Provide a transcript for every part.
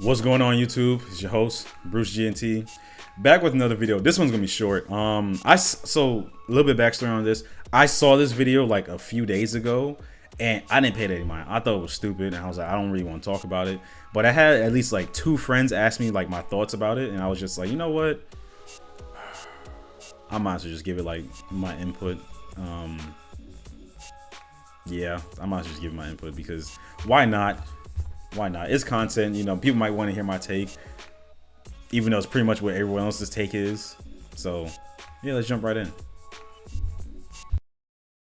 What's going on, YouTube? It's your host Bruce GNT, back with another video. This one's gonna be short. So a little bit backstory on this. I saw this video like a few days ago, and I didn't pay it any mind. I thought it was stupid, and I was like, I don't really want to talk about it. But I had at least like 2 friends ask me like my thoughts about it, and I was just like, you know what? I might as well just give it like my input. Yeah, I might as well just give it my input because why not? Why not? It's content, you know. People might want to hear my take, even though it's pretty much what everyone else's take is. So, yeah, let's jump right in.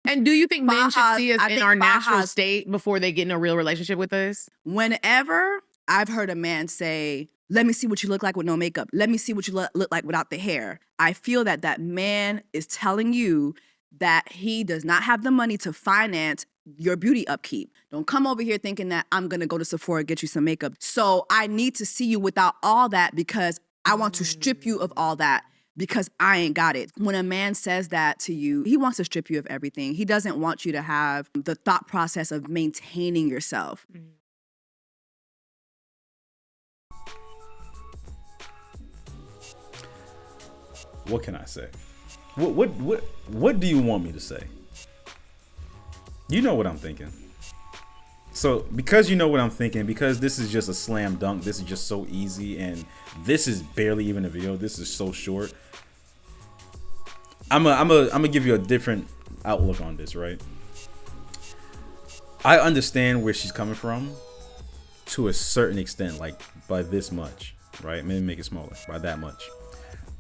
And do you think men should see us in our natural state before they get in a real relationship with us? Whenever I've heard a man say, let me see what you look like with no makeup. Let me see what you look like without the hair. I feel that that man is telling you that he does not have the money to finance your beauty upkeep. Don't come over here thinking that I'm going to go to Sephora and get you some makeup. So I need to see you without all that because I want to strip you of all that because I ain't got it. When a man says that to you, he wants to strip you of everything. He doesn't want you to have the thought process of maintaining yourself. What can I say? What do you want me to say? You know what I'm thinking. So because you know what I'm thinking, because this is just a slam dunk, this is just so easy, and this is barely even a video. This is so short. I'm gonna give you a different outlook on this, right? I understand where she's coming from to a certain extent, like by this much, right? Maybe make it smaller by that much.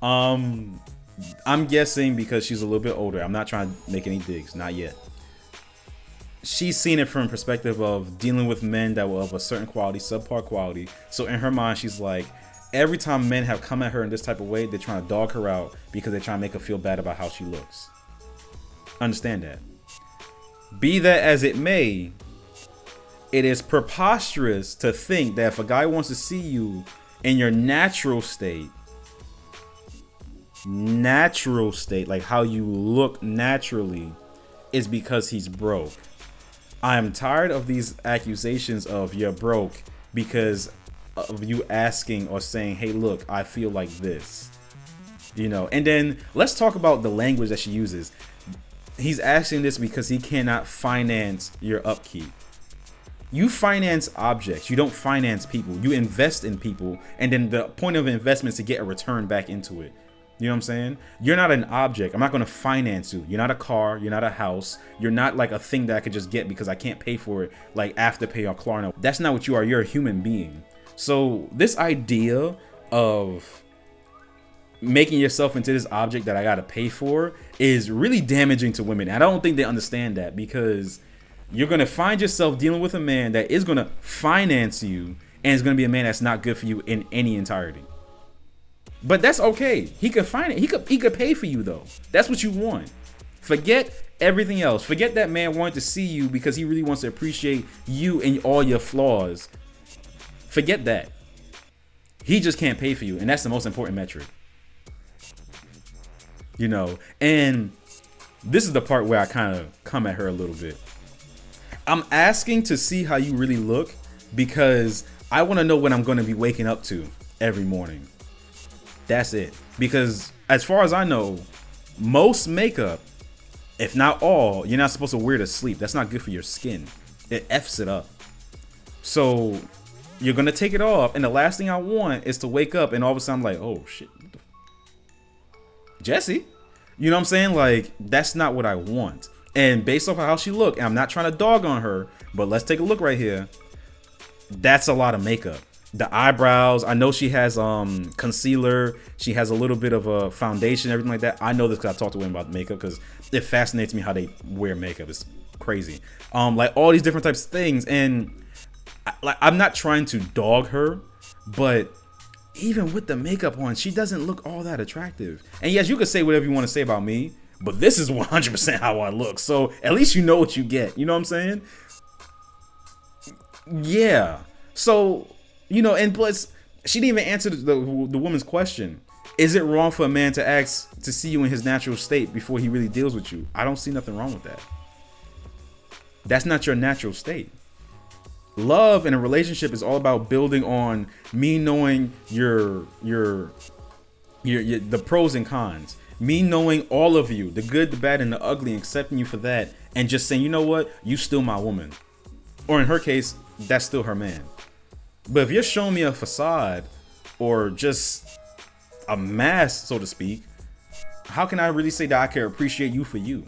I'm guessing because she's a little bit older. I'm not trying to make any digs, not yet. She's seen it from a perspective of dealing with men that were of a certain quality, subpar quality. So in her mind, she's like, every time men have come at her in this type of way, they're trying to dog her out because they're trying to make her feel bad about how she looks. Understand that. Be that as it may, it is preposterous to think that if a guy wants to see you in your natural state, like how you look naturally, is because he's broke. I am tired of these accusations of you're broke because of you asking or saying, hey, look, I feel like this, you know. And then let's talk about the language that she uses. He's asking this because he cannot finance your upkeep. You finance objects. You don't finance people. You invest in people. And then the point of investment is to get a return back into it. You know what I'm saying? You're not an object. I'm not going to finance you. You're not a car. You're not a house. You're not like a thing that I could just get because I can't pay for it, like Afterpay or Klarna. That's not what you are. You're a human being. So this idea of making yourself into this object that I got to pay for is really damaging to women. I don't think they understand that because you're going to find yourself dealing with a man that is going to finance you and is going to be a man that's not good for you in any entirety. But that's okay. He could find it. He could pay for you though. That's what you want. Forget everything else. Forget that man wanted to see you because he really wants to appreciate you and all your flaws. Forget that. He just can't pay for you, and that's the most important metric. You know, and this is the part where I kind of come at her a little bit. I'm asking to see how you really look because I want to know what I'm going to be waking up to every morning. That's it. Because as far as I know, most makeup, if not all, you're not supposed to wear to sleep. That's not good for your skin. It F's it up. So you're going to take it off. And the last thing I want is to wake up and all of a sudden I'm like, oh shit. Jesse, you know what I'm saying? Like, that's not what I want. And based off of how she looked, and I'm not trying to dog on her, but let's take a look right here. That's a lot of makeup. The eyebrows, I know she has concealer, she has a little bit of a foundation, everything like that. I know this because I talked to women about makeup because it fascinates me how they wear makeup. It's crazy. Like all these different types of things. And I'm not trying to dog her, but even with the makeup on, she doesn't look all that attractive. And yes, you could say whatever you want to say about me, but this is 100% how I look. So at least you know what you get. You know what I'm saying? Yeah. So, you know, and plus, she didn't even answer the woman's question. Is it wrong for a man to ask to see you in his natural state before he really deals with you? I don't see nothing wrong with that. That's not your natural state. Love in a relationship is all about building on me knowing the pros and cons. Me knowing all of you, the good, the bad, and the ugly, and accepting you for that, and just saying, you know what, you still my woman. Or in her case, that's still her man. But if you're showing me a facade or just a mask, so to speak, how can I really say that I can appreciate you for you?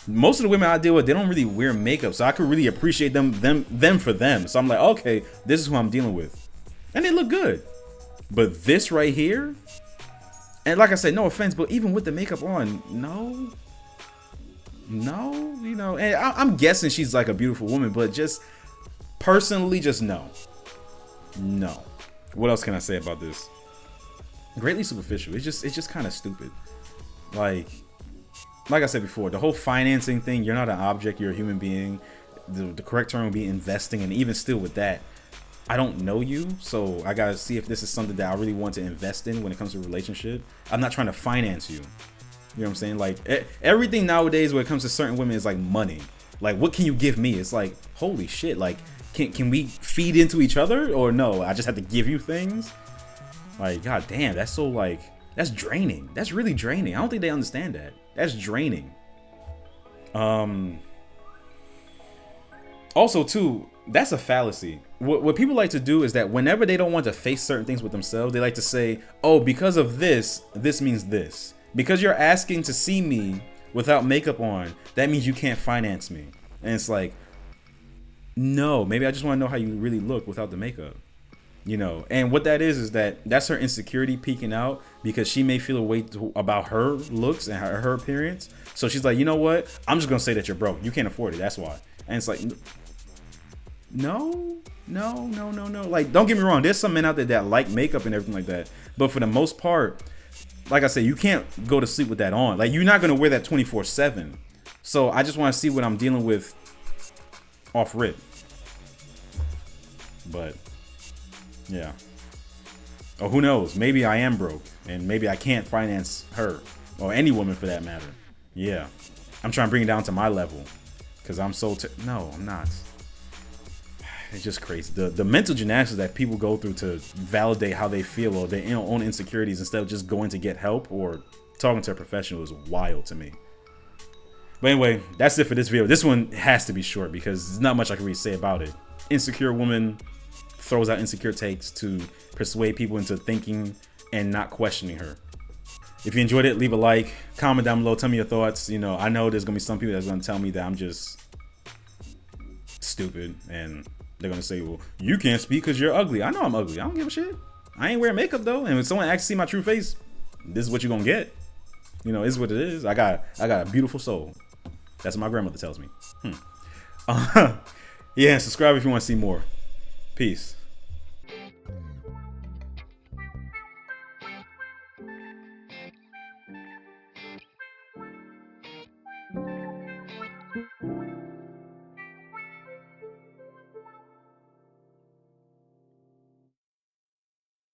Most of the women I deal with, they don't really wear makeup, so I could really appreciate them for them. So I'm like, okay, this is who I'm dealing with, and they look good. But this right here, and like I said, no offense, but even with the makeup on, no, you know, and I'm guessing she's like a beautiful woman, but just personally, just no. What else can I say about this? Greatly superficial. It's just kind of stupid. Like I said before, the whole financing thing, you're not an object, you're a human being. The correct term would be investing, and even still with that, I don't know you, so I gotta see if this is something that I really want to invest in when it comes to a relationship. I'm not trying to finance you. You know what I'm saying? Like everything nowadays when it comes to certain women is like money. Like, what can you give me? It's like, holy shit, like can we feed into each other, or no, I just have to give you things? Like, god damn, that's so like, that's draining. That's really draining. I don't think they understand that. That's draining. Also too, that's a fallacy. What people like to do is that whenever they don't want to face certain things with themselves, they like to say, oh, because of this means this. Because you're asking to see me without makeup on, that means you can't finance me. And it's like, no, maybe I just want to know how you really look without the makeup. You know, and what that is that's her insecurity peeking out, because she may feel a way about her looks and her appearance. So she's like, you know what? I'm just gonna say that you're broke. You can't afford it. That's why. And it's like, no. Like, don't get me wrong. There's some men out there that like makeup and everything like that. But for the most part, like I said, you can't go to sleep with that on. Like, you're not gonna wear that 24/7. So I just want to see what I'm dealing with off rip. But yeah. Or who knows? Maybe I am broke, and maybe I can't finance her, or any woman for that matter. Yeah. I'm trying to bring it down to my level, because I'm so... No, I'm not. It's just crazy. The mental gymnastics that people go through to validate how they feel or their own insecurities instead of just going to get help or talking to a professional is wild to me. But anyway, that's it for this video. This one has to be short because there's not much I can really say about it. Insecure woman throws out insecure takes to persuade people into thinking and not questioning her. If you enjoyed it, leave a like, comment down below, tell me your thoughts. You know, I know there's gonna be some people that's gonna tell me that I'm just stupid, and they're gonna say, well, you can't speak because you're ugly. I know I'm ugly. I don't give a shit. I ain't wearing makeup though, and when someone actually see my true face, this is what you're gonna get. You know, it's what it is. I got a beautiful soul. That's what my grandmother tells me. Yeah, subscribe if you want to see more. Peace.